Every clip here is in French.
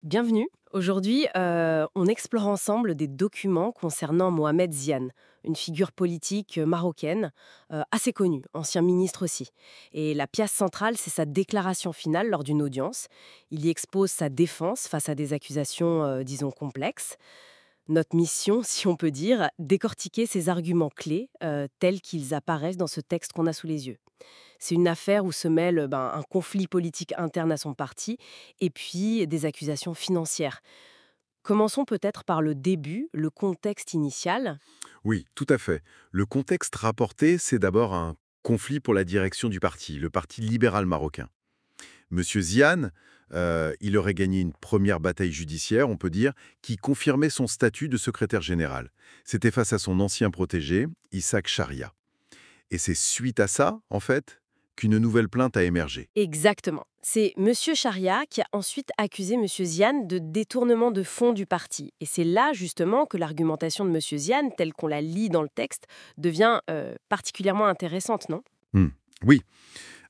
Bienvenue. Aujourd'hui, on explore ensemble des documents concernant Mohamed Ziane, une figure politique marocaine assez connue, ancien ministre aussi. Et la pièce centrale, c'est sa déclaration finale lors d'une audience. Il y expose sa défense face à des accusations, disons, complexes. Notre mission, si on peut dire, décortiquer ces arguments clés tels qu'ils apparaissent dans ce texte qu'on a sous les yeux. C'est une affaire où se mêle un conflit politique interne à son parti et puis des accusations financières. Commençons peut-être par le début, le contexte initial. Oui, tout à fait. Le contexte rapporté, c'est d'abord un conflit pour la direction du parti, le Parti libéral marocain. Monsieur Ziane, il aurait gagné une première bataille judiciaire, on peut dire, qui confirmait son statut de secrétaire général. C'était face à son ancien protégé, Isaac Charia. Et c'est suite à ça, en fait, qu'une nouvelle plainte a émergé. Exactement. C'est Monsieur Charia qui a ensuite accusé Monsieur Ziane de détournement de fonds du parti. Et c'est là justement que l'argumentation de Monsieur Ziane, telle qu'on la lit dans le texte, devient particulièrement intéressante, non? Hmm. Oui.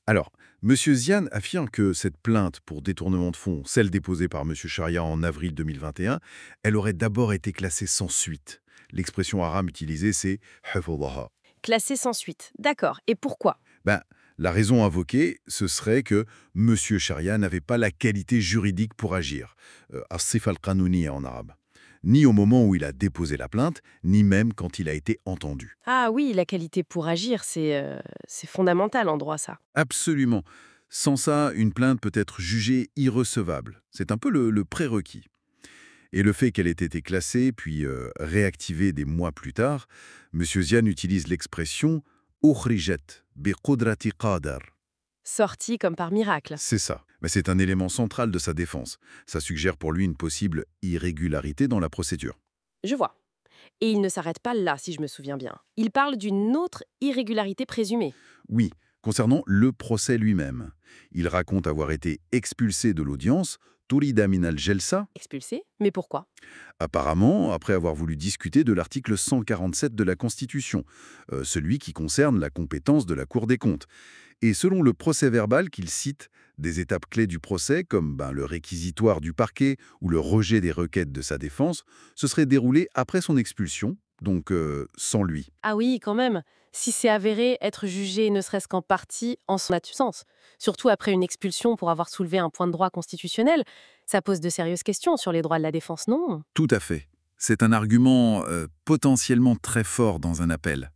Alors, Monsieur Ziane affirme que cette plainte pour détournement de fonds, celle déposée par Monsieur Charia en avril 2021, elle aurait d'abord été classée sans suite. L'expression arabe utilisée, c'est hafadhaha. Classé sans suite. D'accord. Et pourquoi? Ben, la raison invoquée, ce serait que Monsieur Charia n'avait pas la qualité juridique pour agir, as-sif al-qanouniya en arabe, ni au moment où il a déposé la plainte, ni même quand il a été entendu. Ah oui, la qualité pour agir, c'est fondamental en droit, ça. Absolument. Sans ça, une plainte peut être jugée irrecevable. C'est un peu le prérequis. Et le fait qu'elle ait été classée, puis réactivée des mois plus tard, M. Ziane utilise l'expression «ukhrijet biqudrati qadar». Sorti comme par miracle. C'est ça. Mais c'est un élément central de sa défense. Ça suggère pour lui une possible irrégularité dans la procédure. Je vois. Et il ne s'arrête pas là, si je me souviens bien. Il parle d'une autre irrégularité présumée. Oui, concernant le procès lui-même. Il raconte avoir été expulsé de l'audience, Tourida min al-Jelsa, Expulsé? Mais pourquoi? apparemment après avoir voulu discuter de l'article 147 de la Constitution, celui qui concerne la compétence de la Cour des comptes. Et selon le procès-verbal qu'il cite, des étapes clés du procès, comme le réquisitoire du parquet ou le rejet des requêtes de sa défense, se seraient déroulées après son expulsion, donc sans lui. Ah oui, quand même. Si c'est avéré être jugé ne serait-ce qu'en partie en son absence, surtout après une expulsion pour avoir soulevé un point de droit constitutionnel, ça pose de sérieuses questions sur les droits de la défense, non? Tout à fait. C'est un argument potentiellement très fort dans un appel.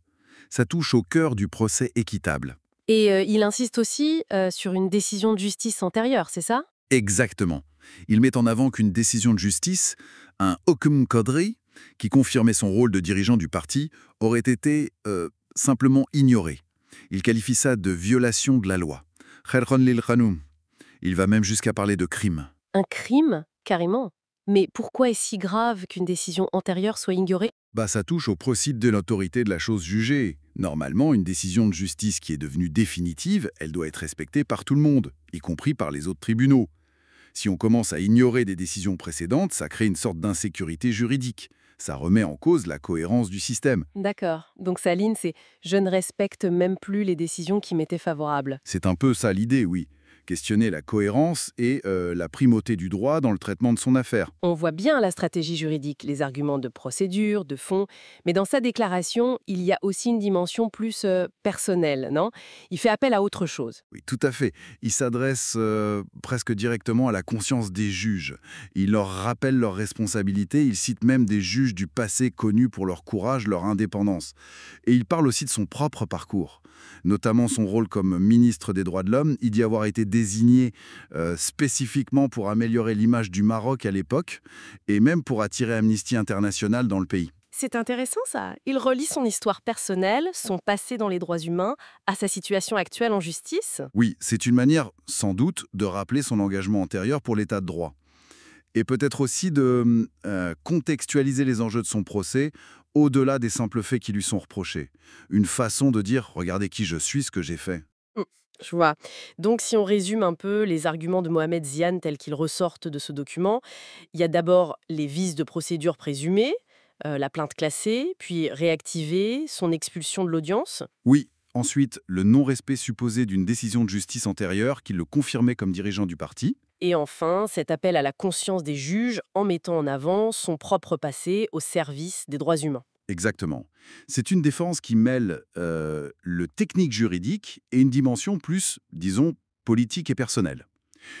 Ça touche au cœur du procès équitable. Et il insiste aussi sur une décision de justice antérieure, c'est ça? Exactement. Il met en avant qu'une décision de justice, un Hukm Qadri, qui confirmait son rôle de dirigeant du parti, aurait été simplement ignorée. Il qualifie ça de violation de la loi. Khairun lil Qanun. Il va même jusqu'à parler de crime. Un crime? Carrément. Mais pourquoi est-ce si grave qu'une décision antérieure soit ignorée? Ça touche au procide de l'autorité de la chose jugée. Normalement, une décision de justice qui est devenue définitive, elle doit être respectée par tout le monde, y compris par les autres tribunaux. Si on commence à ignorer des décisions précédentes, ça crée une sorte d'insécurité juridique. Ça remet en cause la cohérence du système. D'accord. Donc sa ligne, c'est «je ne respecte même plus les décisions qui m'étaient favorables». C'est un peu ça l'idée, oui. Questionner la cohérence et la primauté du droit dans le traitement de son affaire. On voit bien la stratégie juridique, les arguments de procédure, de fond, mais dans sa déclaration, il y a aussi une dimension plus personnelle, non? Il fait appel à autre chose. Oui, tout à fait. Il s'adresse presque directement à la conscience des juges. Il leur rappelle leurs responsabilités. Il cite même des juges du passé connus pour leur courage, leur indépendance. Et il parle aussi de son propre parcours, notamment son rôle comme ministre des droits de l'homme. Il dit avoir été désigné spécifiquement pour améliorer l'image du Maroc à l'époque et même pour attirer Amnesty International dans le pays. C'est intéressant ça. Il relie son histoire personnelle, son passé dans les droits humains, à sa situation actuelle en justice. Oui, c'est une manière, sans doute, de rappeler son engagement antérieur pour l'état de droit. Et peut-être aussi de contextualiser les enjeux de son procès au-delà des simples faits qui lui sont reprochés. Une façon de dire «Regardez qui je suis, ce que j'ai fait». Hmm, je vois. Donc si on résume un peu les arguments de Mohamed Ziane tels qu'ils ressortent de ce document, il y a d'abord les vices de procédure présumés, la plainte classée, puis réactivée, son expulsion de l'audience. Oui, Ensuite, le non-respect supposé d'une décision de justice antérieure qui le confirmait comme dirigeant du parti. Et enfin, cet appel à la conscience des juges en mettant en avant son propre passé au service des droits humains. Exactement. C'est une défense qui mêle le technique juridique et une dimension plus, disons, politique et personnelle.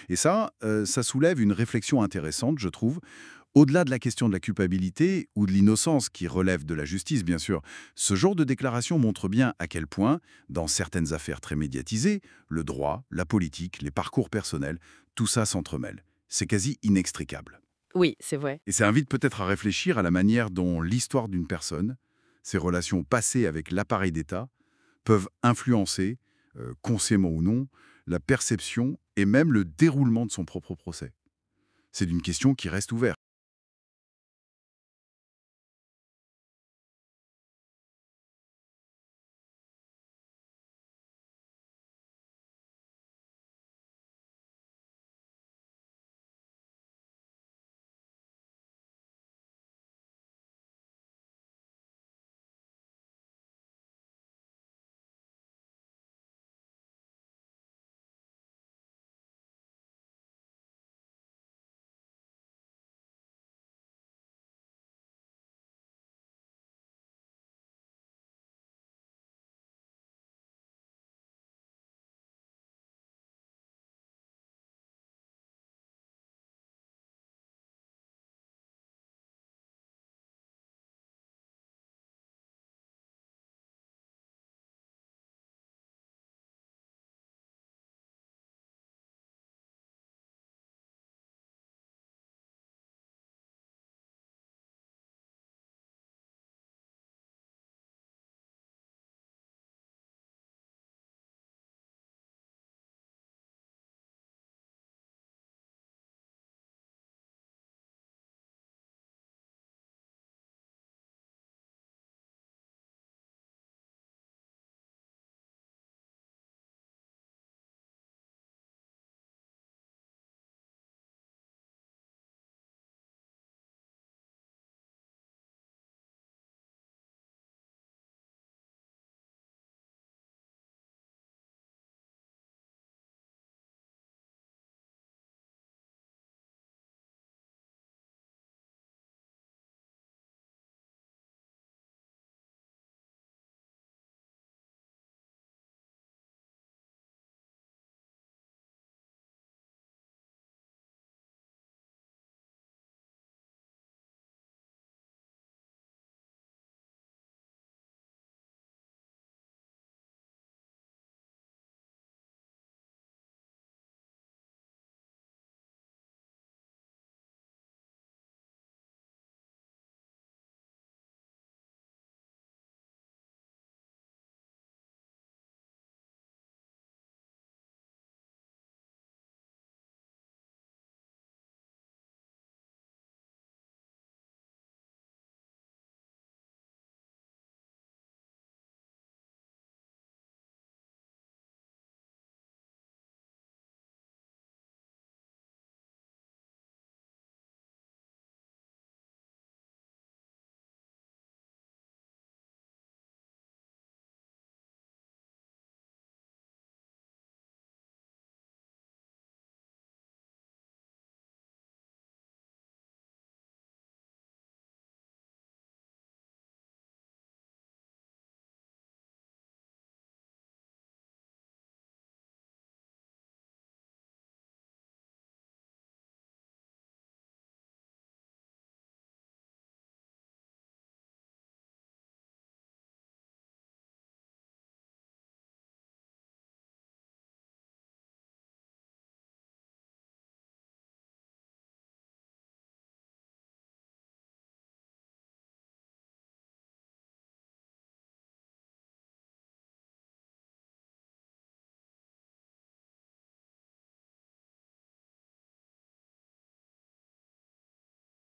Et ça soulève une réflexion intéressante, je trouve. Au-delà de la question de la culpabilité ou de l'innocence qui relève de la justice, bien sûr, ce genre de déclaration montre bien à quel point, dans certaines affaires très médiatisées, le droit, la politique, les parcours personnels, tout ça s'entremêle. C'est quasi inextricable. Oui, c'est vrai. Et ça invite peut-être à réfléchir à la manière dont l'histoire d'une personne, ses relations passées avec l'appareil d'État, peuvent influencer, consciemment ou non, la perception et même le déroulement de son propre procès. C'est une question qui reste ouverte.